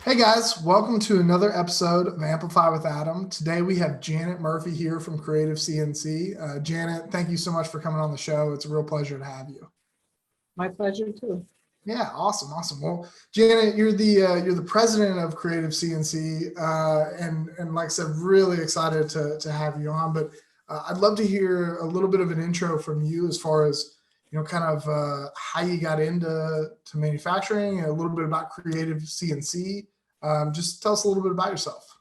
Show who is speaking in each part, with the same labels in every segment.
Speaker 1: Hey guys, welcome to another episode of Amplify with Adam. Today we have Janet Murphy here from Creative CNC. Janet, thank you so much for coming on the show. It's a real pleasure to have you.
Speaker 2: My pleasure too.
Speaker 1: Yeah, awesome. Well, Janet, you're the president of Creative CNC, and like I said, really excited to have you on. But I'd love to hear a little bit of an intro from you as far as kind of how you got into manufacturing, and a little bit about Creative CNC. Just tell us a little bit about yourself.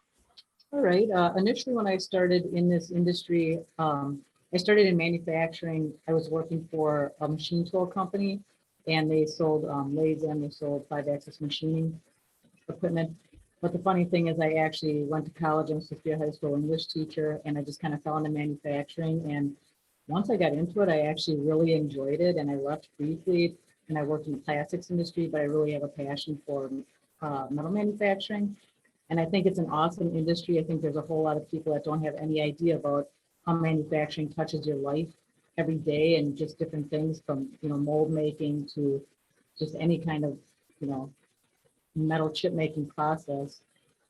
Speaker 2: All right. Initially, when I started in this industry, I started in manufacturing. I was working for a machine tool company, and they sold lathes and they sold 5-axis machining equipment. But the funny thing is, I actually went to college. I was supposed to be a high school English teacher, and I just kind of fell into manufacturing. And once I got into it, I actually really enjoyed it. And I left briefly, and I worked in the plastics industry, but I really have a passion for metal manufacturing. And I think it's an awesome industry. I think there's a whole lot of people that don't have any idea about how manufacturing touches your life every day, and just different things from, mold making to just any kind of, metal chip making process.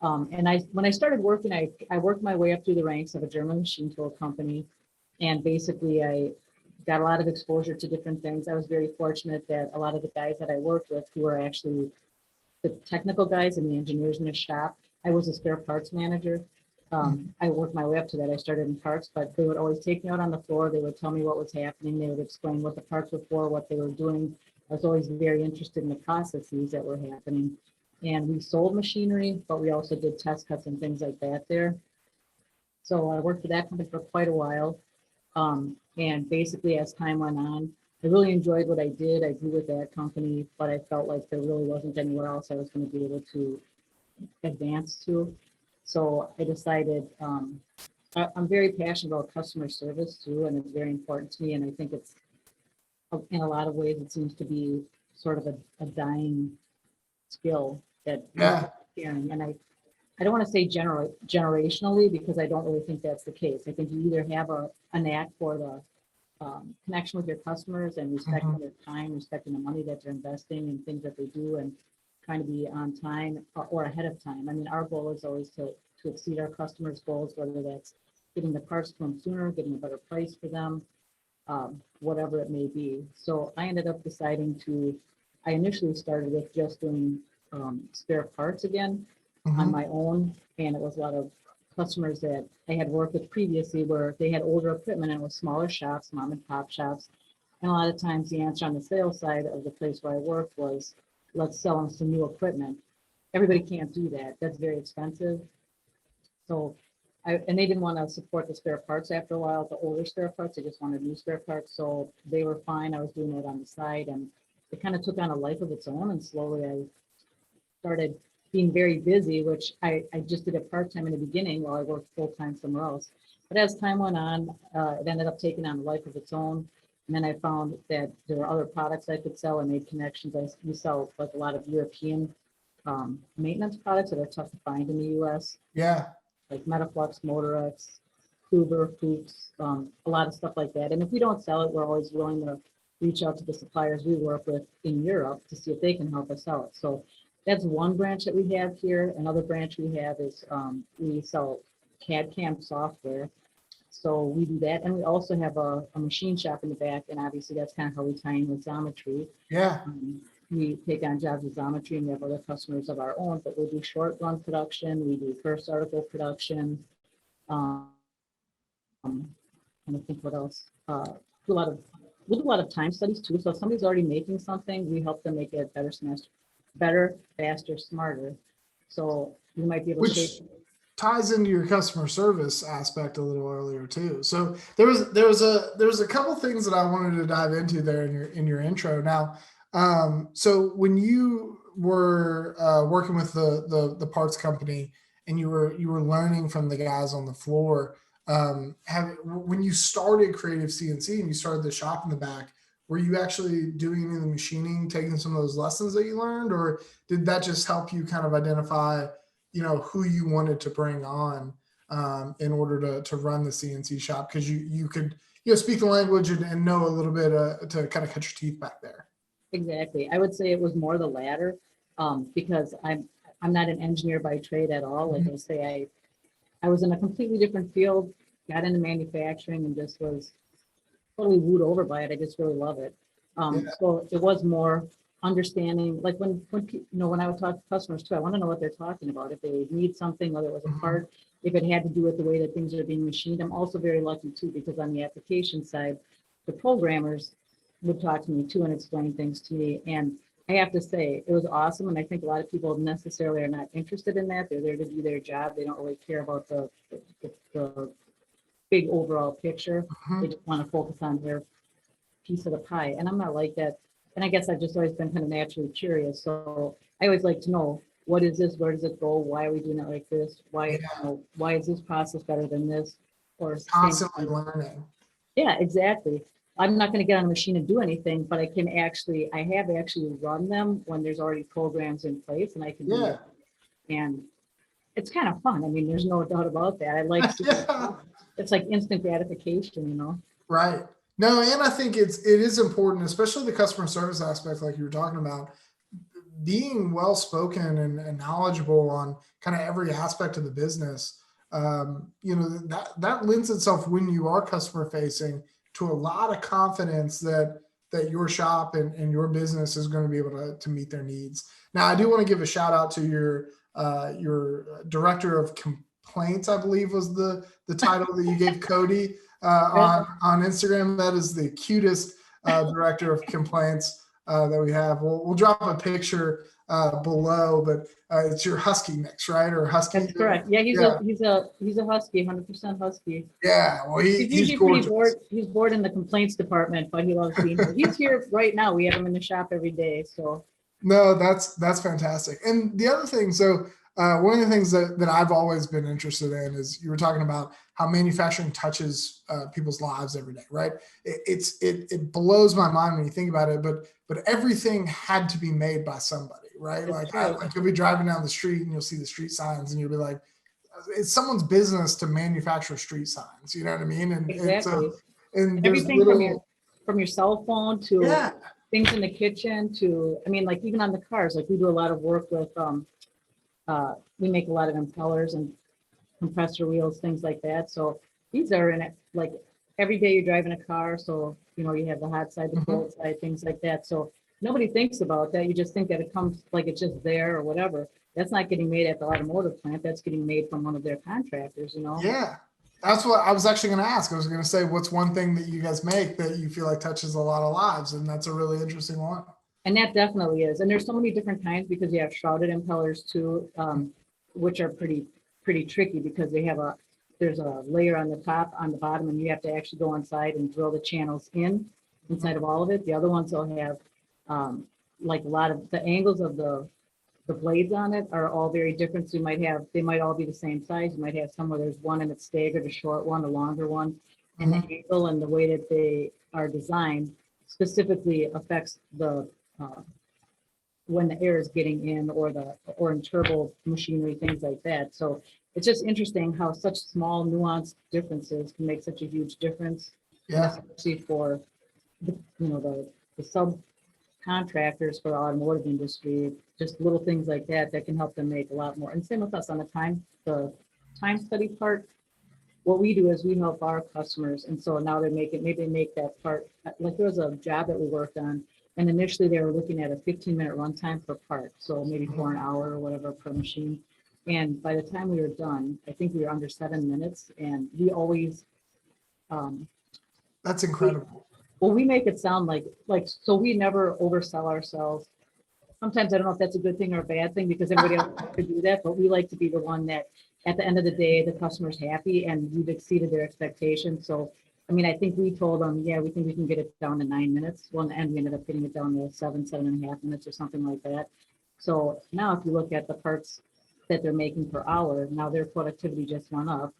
Speaker 2: And when I started working, I worked my way up through the ranks of a German machine tool company. And basically I got a lot of exposure to different things. I was very fortunate that a lot of the guys that I worked with, who were actually the technical guys and the engineers in the shop, I was a spare parts manager. I worked my way up to that. I started in parts, but they would always take me out on the floor. They would tell me what was happening. They would explain what the parts were for, what they were doing. I was always very interested in the processes that were happening. And we sold machinery, but we also did test cuts and things like that there. So I worked for that company for quite a while. And basically, as time went on, I really enjoyed what I did. I grew with that company, but I felt like there really wasn't anywhere else I was going to be able to advance to. So I decided I'm very passionate about customer service too, and it's very important to me. And I think it's, in a lot of ways, it seems to be sort of a dying skill that
Speaker 1: Yeah.
Speaker 2: and I don't want to say generationally, because I don't really think that's the case. I think you either have a knack for the connection with your customers and respecting their time, respecting the money that they're investing and things that they do, and trying to be on time or ahead of time. I mean, our goal is always to exceed our customers' goals, whether that's getting the parts to them sooner, getting a better price for them, whatever it may be. So I ended up deciding I initially started with just doing spare parts again on my own. And it was a lot of customers that I had worked with previously where they had older equipment and it was smaller shops, mom and pop shops. And a lot of times the answer on the sales side of the place where I worked was, let's sell them some new equipment. Everybody can't do that. That's very expensive. So and they didn't want to support the spare parts after a while, the older spare parts. They just wanted new spare parts. So they were fine. I was doing it on the side, and it kind of took on a life of its own. And slowly I started being very busy, which I just did it part-time in the beginning while I worked full-time somewhere else. But as time went on, it ended up taking on a life of its own. And then I found that there were other products I could sell. I made connections. We sell like a lot of European maintenance products that are tough to find in the US.
Speaker 1: Yeah.
Speaker 2: Like Metaflux, Motorex, Huber, Fuchs, a lot of stuff like that. And if we don't sell it, we're always willing to reach out to the suppliers we work with in Europe to see if they can help us sell it. So that's one branch that we have here. Another branch we have is we sell CAD CAM software. So we do that. And we also have a machine shop in the back. And obviously that's kind of how we tie in with Xometry.
Speaker 1: Yeah.
Speaker 2: We take on jobs with Xometry, and we have other customers of our own, but we'll do short run production. We do first article production. And I think what else? We do a lot of time studies too. So if somebody's already making something, we help them make it better, faster, smarter. So you might be able to shape.
Speaker 1: Ties into your customer service aspect a little earlier too. So there was a couple things that I wanted to dive into there in your intro. Now, so when you were working with the parts company and you were learning from the guys on the floor, when you started Creative CNC and you started the shop in the back, were you actually doing any of the machining, taking some of those lessons that you learned, or did that just help you kind of identify, who you wanted to bring on in order to run the CNC shop? Because you could, speak the language and know a little bit to kind of cut your teeth back there.
Speaker 2: Exactly. I would say it was more the latter, because I'm not an engineer by trade at all. Like I say, I was in a completely different field, got into manufacturing and just was totally wooed over by it. I just really love it.
Speaker 1: Yeah.
Speaker 2: So it was more understanding, like when I would talk to customers too, I want to know what they're talking about. If they need something, whether it was a part, if it had to do with the way that things are being machined. I'm also very lucky too, because on the application side, the programmers would talk to me too and explain things to me. And I have to say, it was awesome. And I think a lot of people necessarily are not interested in that. They're there to do their job. They don't really care about the big overall picture. They just want to focus on their piece of the pie. And I'm not like that. And I guess I've just always been kind of naturally curious. So I always like to know, what is this? Where does it go? Why are we doing it like this? Why, why is this process better than this? Or
Speaker 1: Constantly learning.
Speaker 2: Yeah, exactly. I'm not going to get on a machine and do anything, but I have actually run them when there's already programs in place, and I can do it. And it's kind of fun. I mean, there's no doubt about that. I like it's like instant gratification, you know?
Speaker 1: Right. No, and I think it is important, especially the customer service aspect, like you were talking about, being well spoken and knowledgeable on kind of every aspect of the business. You know, that lends itself, when you are customer facing, to a lot of confidence that your shop and your business is going to be able to meet their needs. Now, I do want to give a shout out to your director of complaints, I believe was the title that you gave Cody on Instagram. That is the cutest director of complaints that we have. We'll drop a picture below, but it's your husky mix, right? Or husky.
Speaker 2: That's correct. Yeah, he's a husky, 100% husky.
Speaker 1: Yeah, well, he's
Speaker 2: usually pretty bored. He's bored in the complaints department, but he loves being here. He's here right now. We have him in the shop every day. So
Speaker 1: no, that's fantastic. And the other thing, so one of the things that I've always been interested in is, you were talking about how manufacturing touches people's lives every day, right? It blows my mind when you think about it, but everything had to be made by somebody, right? Like you'll be driving down the street and you'll see the street signs and you'll be like, it's someone's business to manufacture street signs. You know what I mean? And
Speaker 2: exactly.
Speaker 1: And
Speaker 2: everything from your cell phone to things in the kitchen to, I mean, like even on the cars, like we do a lot of work with, we make a lot of impellers and compressor wheels, things like that. So these are in it, like every day you're driving a car. So, you know, you have the hot side, the cold side, things like that. So nobody thinks about that. You just think that it comes like it's just there or whatever. That's not getting made at the automotive plant. That's getting made from one of their contractors, you know?
Speaker 1: Yeah. That's what I was actually going to ask. I was going to say, what's one thing that you guys make that you feel like touches a lot of lives? And that's a really interesting one.
Speaker 2: And that definitely is. And there's so many different kinds, because you have shrouded impellers too, which are pretty tricky, because there's a layer on the top, on the bottom, and you have to actually go inside and drill the channels inside of all of it. The other ones will have like a lot of the angles of the blades on it are all very different. So they might all be the same size. You might have some where there's one and it's staggered, a short one, a longer one, and the angle and the way that they are designed specifically affects the when the air is getting in, or in turbo machinery, things like that. So it's just interesting how such small nuanced differences can make such a huge difference.
Speaker 1: Yeah.
Speaker 2: Especially for the subcontractors for the automotive industry, just little things like that can help them make a lot more. And same with us on the time study part. What we do is we help our customers, and so now maybe they make that part. Like there was a job that we worked on, and initially they were looking at a 15-minute runtime per part, so maybe for an hour or whatever per machine. And by the time we were done, I think we were under 7 minutes, and we always
Speaker 1: that's incredible.
Speaker 2: We make it sound like so we never oversell ourselves. Sometimes I don't know if that's a good thing or a bad thing, because everybody else could do that, but we like to be the one that at the end of the day, the customer's happy and we've exceeded their expectations. So, I mean, I think we told them, yeah, we think we can get it down to 9 minutes. Well, in the end, we ended up getting it down to 7.5 minutes or something like that. So now if you look at the parts that they're making per hour, now their productivity just went up.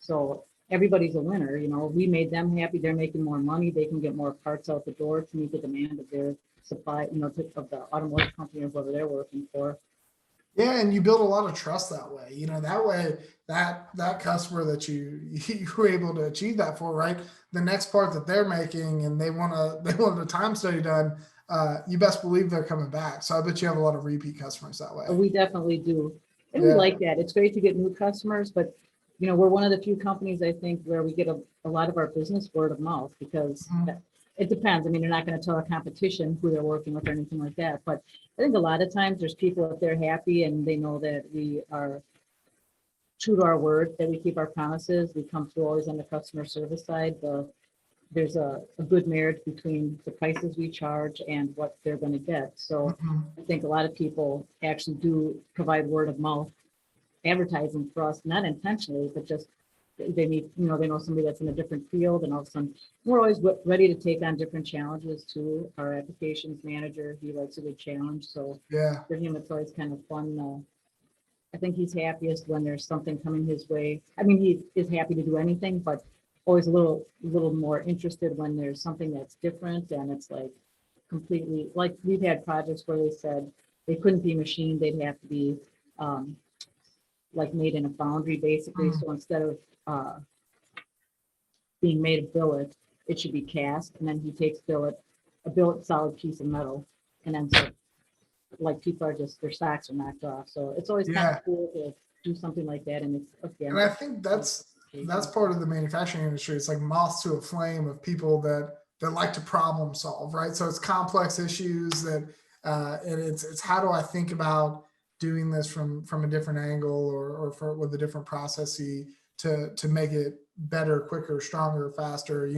Speaker 2: So everybody's a winner, you know, we made them happy. They're making more money. They can get more parts out the door to meet the demand of their supply, you know, of the automotive company or whoever they're working for.
Speaker 1: Yeah, and you build a lot of trust that way. You know, that way that customer that you were able to achieve that for, right? The next part that they're making and they want a time study done, you best believe they're coming back. So I bet you have a lot of repeat customers that way.
Speaker 2: We definitely do. And we
Speaker 1: Yeah.
Speaker 2: like that. It's great to get new customers, but we're one of the few companies, I think, where we get a lot of our business word of mouth because it depends. I mean, you're not going to tell a competition who they're working with or anything like that. But I think a lot of times there's people, if they're happy and they know that we are true to our word, that we keep our promises, we come through always on the customer service side. There's a good marriage between the prices we charge and what they're going to get. So I think a lot of people actually do provide word of mouth advertising for us, not intentionally, but just they need, they know somebody that's in a different field, and all of a sudden we're always ready to take on different challenges too. Our applications manager, he likes a good challenge. So
Speaker 1: Yeah.
Speaker 2: for him, it's always kind of fun. I think he's happiest when there's something coming his way. I mean, he is happy to do anything, but always a little more interested when there's something that's different and it's like completely, like we've had projects where they said they couldn't be machined, they'd have to be like made in a foundry basically. So instead of being made of billet, it should be cast, and then he takes a billet solid piece of metal, and then so like people are just, their socks are knocked off. So it's always kind of cool to do something like that. And it's again,
Speaker 1: and I think that's part of the manufacturing industry. It's like moths to a flame of people that like to problem solve, right? So it's complex issues that and it's how do I think about doing this from a different angle or with a different processy to make it better, quicker, stronger, faster,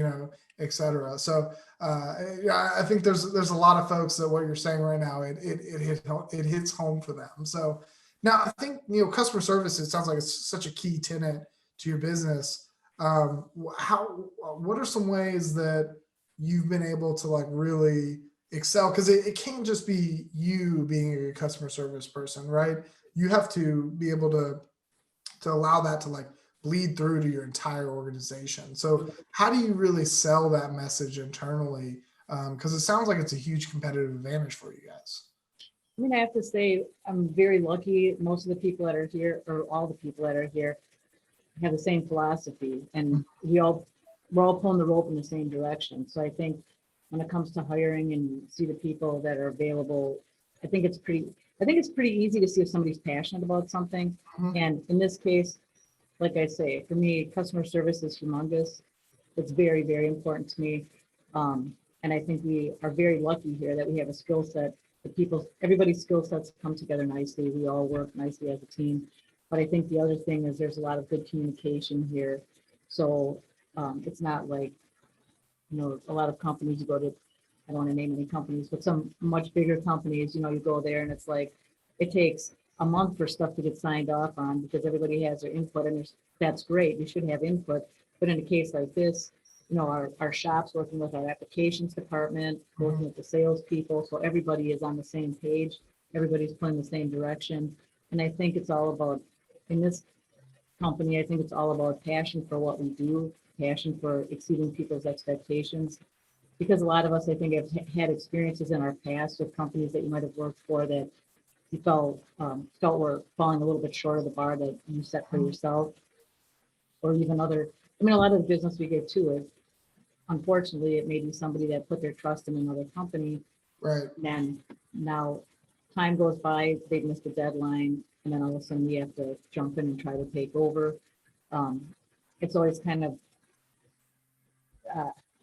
Speaker 1: et cetera. So I think there's a lot of folks that what you're saying right now, it hits home for them. So now I think, customer service, it sounds like it's such a key tenet to your business. What are some ways that you've been able to like really excel? Because it can't just be you being a customer service person, right? You have to be able to allow that to like bleed through to your entire organization. So how do you really sell that message internally? Because it sounds like it's a huge competitive advantage for you guys.
Speaker 2: I mean, I have to say, I'm very lucky. Most of the people that are here, or all the people that are here, have the same philosophy, and we're all pulling the rope in the same direction. So I think when it comes to hiring and see the people that are available, I think it's pretty easy to see if somebody's passionate about something. And in this case, like I say, for me, customer service is humongous. It's very, very important to me. And I think we are very lucky here that we have a skill set. Everybody's skill sets come together nicely. We all work nicely as a team. But I think the other thing is there's a lot of good communication here. So it's not like, a lot of companies you go to, I don't want to name any companies, but some much bigger companies, you go there and it's like, it takes a month for stuff to get signed off on because everybody has their input, and that's great. You should have input. But in a case like this, our shop's working with our applications department, working with the salespeople. So everybody is on the same page. Everybody's pulling the same direction. And I think it's all about, in this company, I think it's all about passion for what we do, passion for exceeding people's expectations. Because a lot of us, I think, have had experiences in our past with companies that you might have worked for that you felt were falling a little bit short of the bar that you set for yourself, or even a lot of the business we get too is, unfortunately, it may be somebody that put their trust in another company,
Speaker 1: right?
Speaker 2: And now time goes by, they've missed the deadline, and then all of a sudden we have to jump in and try to take over. It's always kind of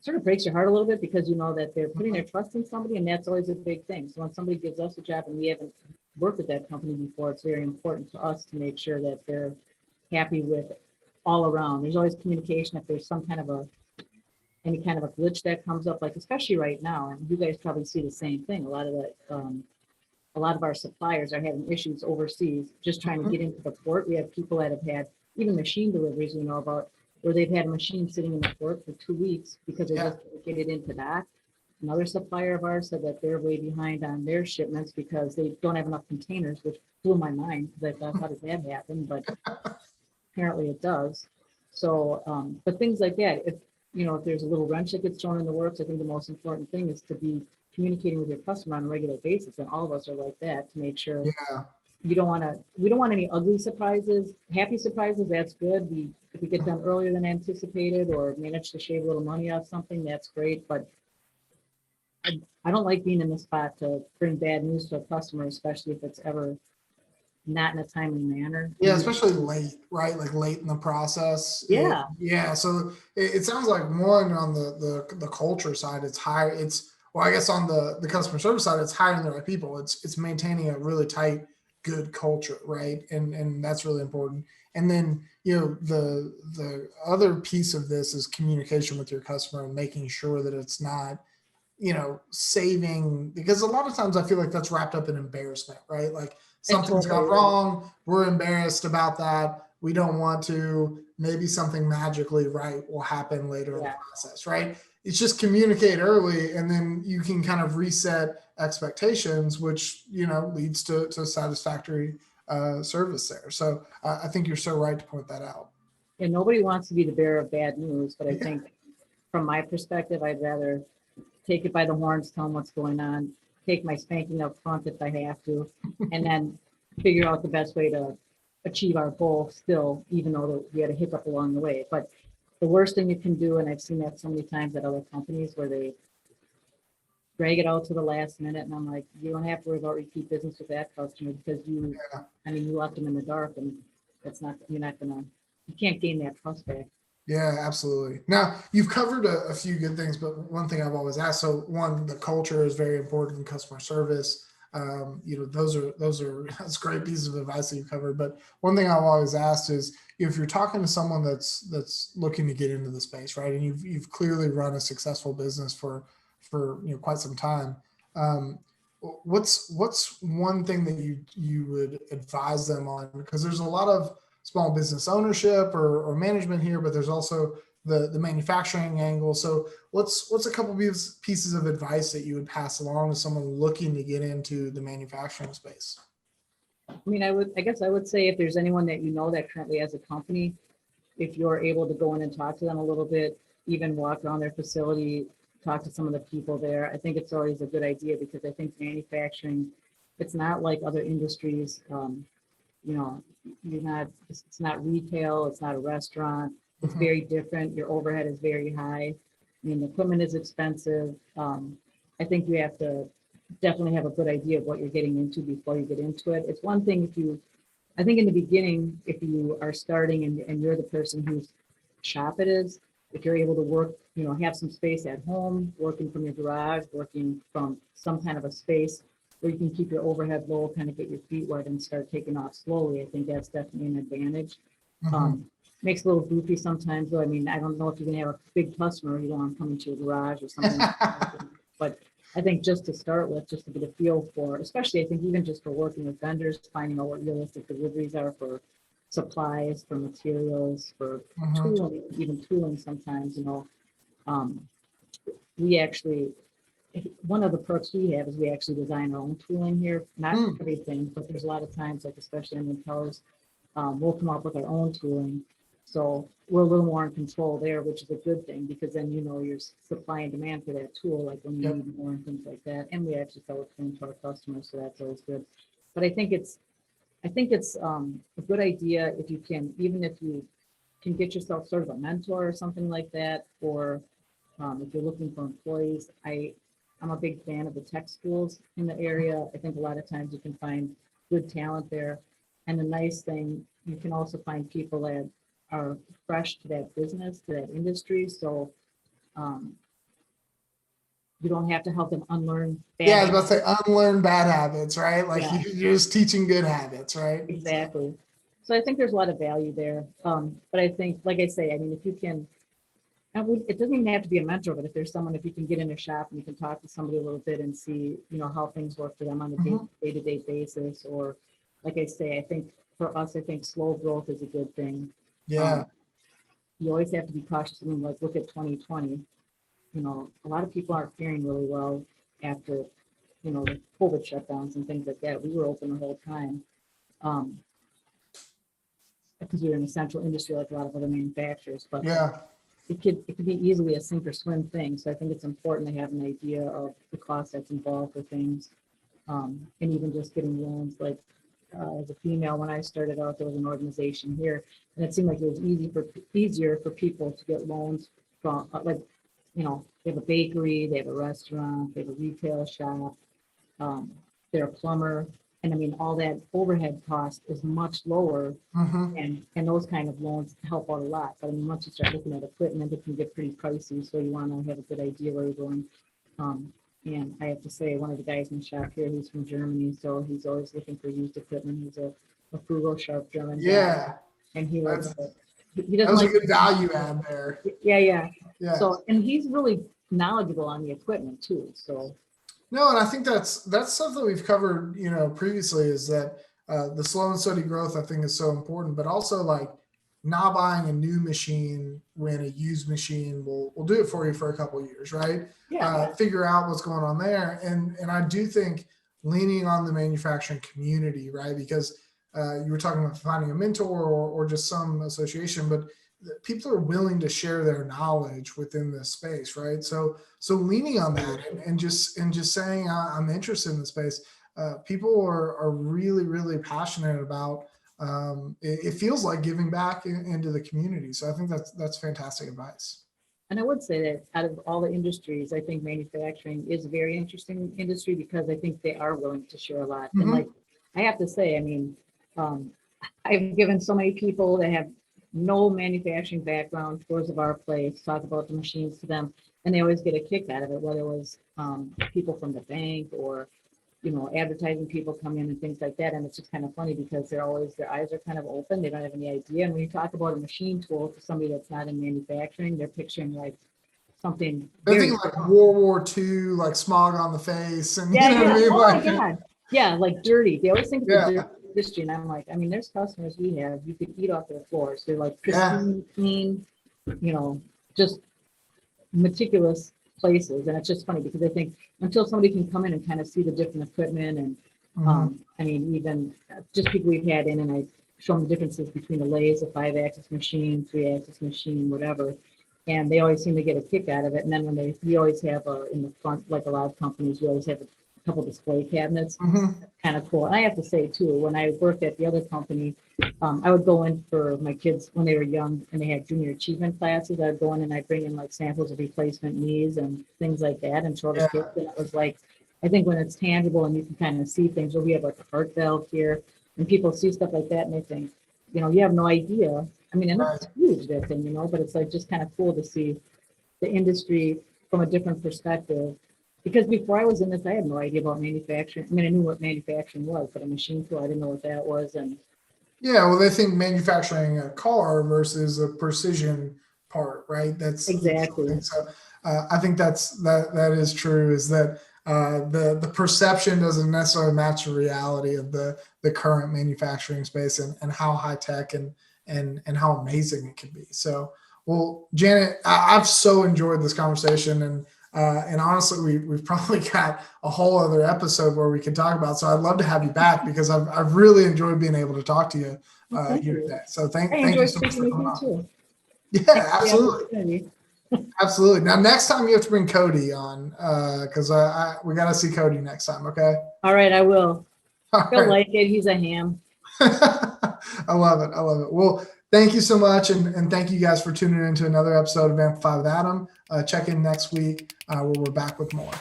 Speaker 2: sort of breaks your heart a little bit because you know that they're putting their trust in somebody, and that's always a big thing. So when somebody gives us a job and we haven't worked with that company before, it's very important to us to make sure that they're happy with all around. There's always communication if there's some kind of any kind of a glitch that comes up, like especially right now, and you guys probably see the same thing. A lot of our suppliers are having issues overseas, just trying to get into the port. We have people that have had even machine deliveries, about where they've had a machine sitting in the port for 2 weeks because they just can't get it into dock. Another supplier of ours said that they're way behind on their shipments because they don't have enough containers, which blew my mind because I thought, how does that happen? But apparently it does. So, but things like that, if there's a little wrench that gets thrown in the works, I think the most important thing is to be communicating with your customer on a regular basis. And all of us are like that to make sure we don't want any ugly surprises. Happy surprises, that's good. If we get done earlier than anticipated or manage to shave a little money off something, that's great. But I don't like being in the spot to bring bad news to a customer, especially if it's ever not in a timely manner.
Speaker 1: Yeah, especially late, right? Like late in the process.
Speaker 2: Yeah.
Speaker 1: Yeah. So it sounds like one on the culture side, it's high. It's well, I guess on the customer service side, it's hiring the right people. It's maintaining a really tight, good culture, right? And that's really important. And then the other piece of this is communication with your customer and making sure that it's not saving, because a lot of times I feel like that's wrapped up in embarrassment, right? Like
Speaker 2: It
Speaker 1: something's
Speaker 2: totally
Speaker 1: gone
Speaker 2: is.
Speaker 1: wrong. We're embarrassed about that. We don't want to. Maybe something magically right will happen later in the
Speaker 2: Yeah.
Speaker 1: process, right? It's just communicate early, and then you can kind of reset expectations, which leads to satisfactory service there. So I think you're so right to point that out.
Speaker 2: And nobody wants to be the bearer of bad news, but I
Speaker 1: Yeah.
Speaker 2: think from my perspective, I'd rather take it by the horns, tell them what's going on, take my spanking up front if I have to, and then figure out the best way to achieve our goal still, even though we had a hiccup along the way. But the worst thing you can do, and I've seen that so many times at other companies where they drag it out to the last minute, and I'm like, you don't have to worry about repeat business with that customer because you left them in the dark, and you can't gain that trust back.
Speaker 1: Yeah, absolutely. Now, you've covered a few good things, but one thing I've always asked, so one, the culture is very important in customer service. Those are that's great pieces of advice that you covered. But one thing I've always asked is if you're talking to someone that's looking to get into the space, right? And you've clearly run a successful business for quite some time. Um, what's one thing that you would advise them on? Because there's a lot of small business ownership or management here, but there's also the manufacturing angle. So what's a couple pieces of advice that you would pass along to someone looking to get into the manufacturing space?
Speaker 2: I guess I would say if there's anyone that that currently has a company, if you're able to go in and talk to them a little bit, even walk around their facility, talk to some of the people there, I think it's always a good idea because I think manufacturing, it's not like other industries. It's not retail, it's not a restaurant. It's
Speaker 1: Mhm.
Speaker 2: very different. Your overhead is very high. The equipment is expensive. I think you have to definitely have a good idea of what you're getting into before you get into it. It's one thing I think in the beginning, if you are starting and you're the person whose shop it is, if you're able to work, have some space at home, working from your garage, working from some kind of a space where you can keep your overhead low, kind of get your feet wet and start taking off slowly. I think that's definitely an advantage.
Speaker 1: Mhm.
Speaker 2: Makes it a little goofy sometimes, though. I don't know if you're gonna have a big customer, you don't want to come into your garage or something like that. But I think just to start with, just to get a feel for, especially I think even just for working with vendors, finding out what realistic deliveries are for supplies, for materials, for
Speaker 1: Mhm.
Speaker 2: tooling, even tooling sometimes, um, we actually, one of the perks we have is we actually design our own tooling here. Not
Speaker 1: Mm.
Speaker 2: everything, but there's a lot of times, like especially in the impellers, we'll come up with our own tooling. So we're a little more in control there, which is a good thing because then your supply and demand for that tool, like when you
Speaker 1: Yep.
Speaker 2: need more and things like that. And we actually sell it to our customers, so that's always good. But I think it's a good idea if you can, even if you can get yourself sort of a mentor or something like that, or if you're looking for employees. I'm a big fan of the tech schools in the area. I think a lot of times you can find good talent there. And the nice thing, you can also find people that are fresh to that business, to that industry. So um, you don't have to help them unlearn
Speaker 1: Yeah,
Speaker 2: bad
Speaker 1: I was about to say
Speaker 2: habits.
Speaker 1: unlearn bad habits, right? Like
Speaker 2: Yeah,
Speaker 1: you're just teaching good habits, right? So,
Speaker 2: exactly. So I think there's a lot of value there. But I think, like I say, if you can, it doesn't even have to be a mentor, but if you can get in a shop and you can talk to somebody a little bit and see, how things work for them on a
Speaker 1: mhm.
Speaker 2: day-to-day basis, or like I say, I think for us, I think slow growth is a good thing.
Speaker 1: Yeah.
Speaker 2: Um, you always have to be cautious. Like look at 2020. A lot of people aren't faring really well after, the COVID shutdowns and things like that. We were open the whole time. Um, because we were an essential industry like a lot of other manufacturers, but
Speaker 1: Yeah.
Speaker 2: it could be easily a sink or swim thing. So I think it's important to have an idea of the cost that's involved for things, and even just getting loans. Like as a female, when I started out, there was an organization here, and it seemed like it was easier for people to get loans from, like, They have a bakery, they have a restaurant, they have a retail shop. They're a plumber. And I mean, all that overhead cost is much lower,
Speaker 1: Mhm.
Speaker 2: and those kind of loans help out a lot. But I mean, once you start looking at equipment, it can get pretty pricey, so you want to have a good idea where you're going. And I have to say, one of the guys in the shop here, he's from Germany, so he's always looking for used equipment. He's a frugal, sharp German guy,
Speaker 1: Yeah,
Speaker 2: and he
Speaker 1: that's
Speaker 2: was, he doesn't
Speaker 1: that was a
Speaker 2: like,
Speaker 1: good value add there.
Speaker 2: yeah, yeah.
Speaker 1: Yeah.
Speaker 2: So, and he's really knowledgeable on the equipment too, so.
Speaker 1: No, and I think that's stuff that we've covered, previously, is that the slow and steady growth I think is so important, but also like not buying a new machine when a used machine will do it for you for a couple of years, right?
Speaker 2: Yeah.
Speaker 1: Figure out what's going on there, and I do think leaning on the manufacturing community, right? Because you were talking about finding a mentor or just some association, but people are willing to share their knowledge within this space, right? So leaning on that and just saying I'm interested in the space. People are really passionate about. It feels like giving back into the community. So I think that's fantastic advice.
Speaker 2: And I would say that out of all the industries, I think manufacturing is a very interesting industry because I think they are willing to share a lot. And like, I have to say, I mean, I've given so many people that have no manufacturing background tours of our place, talk about the machines to them, and they always get a kick out of it, whether it was people from the bank or, advertising people come in and things like that. And it's just kind of funny because their eyes are kind of open. They don't have any idea. And when you talk about a machine tool to somebody that's not in manufacturing, they're picturing like something.
Speaker 1: They're thinking like World War II, like smog on the face, and
Speaker 2: yeah,
Speaker 1: you know what I mean?
Speaker 2: Oh
Speaker 1: like,
Speaker 2: my God. Yeah, like dirty. They always think of
Speaker 1: Yeah.
Speaker 2: the dirty industry, and I'm like, I mean, there's customers we have, you could eat off their floors. They're like
Speaker 1: Yeah.
Speaker 2: pristine, clean, just meticulous places. And it's just funny because I think until somebody can come in and kind of see the different equipment and I mean, even just people we've had in, and I show them the differences between a lathe, a 5-axis machine, 3-axis machine, whatever. And they always seem to get a kick out of it. And then when we always have in the front, like a lot of companies, we always have a couple display cabinets. Kind of cool. And I have to say too, when I worked at the other company, I would go in for my kids when they were young and they had junior achievement classes. I'd go in and I'd bring in like samples of replacement knees and things like that and show the kids. And it was like, I think when it's tangible and you can kind of see things, we have like a heart valve here, and people see stuff like that and they think, you have no idea. I mean, and it's huge, that thing, but it's like just kind of cool to see the industry from a different perspective. Because before I was in this, I had no idea about manufacturing. I mean, I knew what manufacturing was, but a machine tool, I didn't know what that was. And
Speaker 1: yeah, well, they think manufacturing a car versus a precision part, right? That's
Speaker 2: exactly.
Speaker 1: So I think that is true. Is that the perception doesn't necessarily match the reality of the current manufacturing space and how high tech and how amazing it can be. So, well, Janet, I've so enjoyed this conversation, and honestly, we've probably got a whole other episode where we can talk about. So I'd love to have you back because I've really enjoyed being able to talk to you here today. So thank you so much for coming on.
Speaker 2: Too.
Speaker 1: Yeah, absolutely. Absolutely. Now, next time you have to bring Cody on because we got to see Cody next time. Okay.
Speaker 2: All right, I will. He'll
Speaker 1: Right.
Speaker 2: like it. He's a ham.
Speaker 1: I love it. Well, thank you so much. And thank you guys for tuning in to another episode of Amplify with Adam. Check in next week where we're back with more.